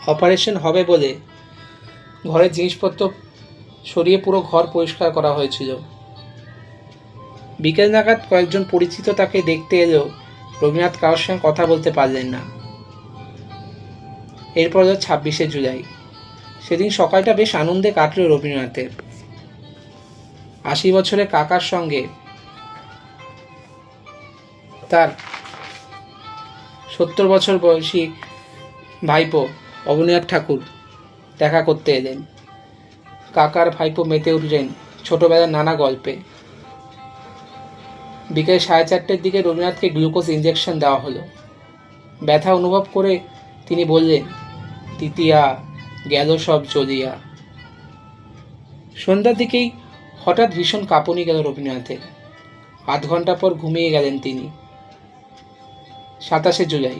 Operation হবে বলে ঘরের জিনিসপত্র সরিয়ে পুরো ঘর পরিষ্কার করা হয়েছিল। বিকেল নাগাদ কয়েকজন পরিচিত তাকে দেখতে এলেও রবীন্দ্রনাথ কারোর সঙ্গে কথা বলতে পারলেন না। এরপর 26শে জুলাই। সেদিন সকালটা বেশ আনন্দে কাটল রবীন্দ্রনাথের। 80 বছরের কাকার সঙ্গে তার 70 বছর বয়সী ভাইপো অবনীন্দ্রনাথ ঠাকুর দেখা করতে এলেন। কাকার ভাইপো মেতে উঠলেন ছোটবেলার নানা গল্পে। বিকেল 4:30টার দিকে রবীন্দ্রনাথকে গ্লুকোজ ইঞ্জেকশন দেওয়া হলো। ব্যথা অনুভব করে তিনি বললেন, তিতিয়া গেল সব জ্বলিয়া। সন্ধ্যার দিকেই হঠাৎ ভীষণ কাঁপুনি গেল রবীন্দ্রনাথের। 8 ঘন্টা পর ঘুমিয়ে গেলেন তিনি। 27শে জুলাই।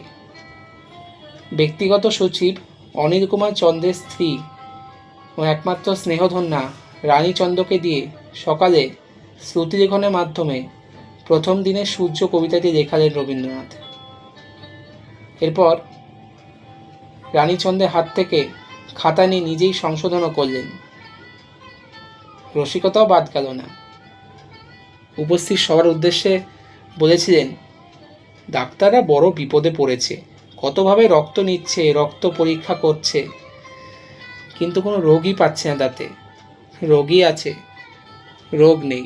ব্যক্তিগত সচিব অনিল কুমার চন্দ্রের স্ত্রী ও একমাত্র স্নেহধন্যা রানী চন্দ্রকে দিয়ে সকালে শ্রুতিলেখনের মাধ্যমে প্রথম দিনের সূর্য কবিতাটি লেখালেন রবীন্দ্রনাথ। এরপর রানীচন্দ্রের হাত থেকে খাতা নিয়ে নিজেই সংশোধনও করলেন। রসিকতাও বাদ গেল না। উপস্থিত সবার উদ্দেশ্যে বলেছিলেন, ডাক্তাররা বড় বিপদে পড়েছে, কতভাবে রক্ত নিচ্ছে, রক্ত পরীক্ষা করছে, কিন্তু কোনো রোগই পাচ্ছে না। তাতে রোগই আছে, রোগ নেই।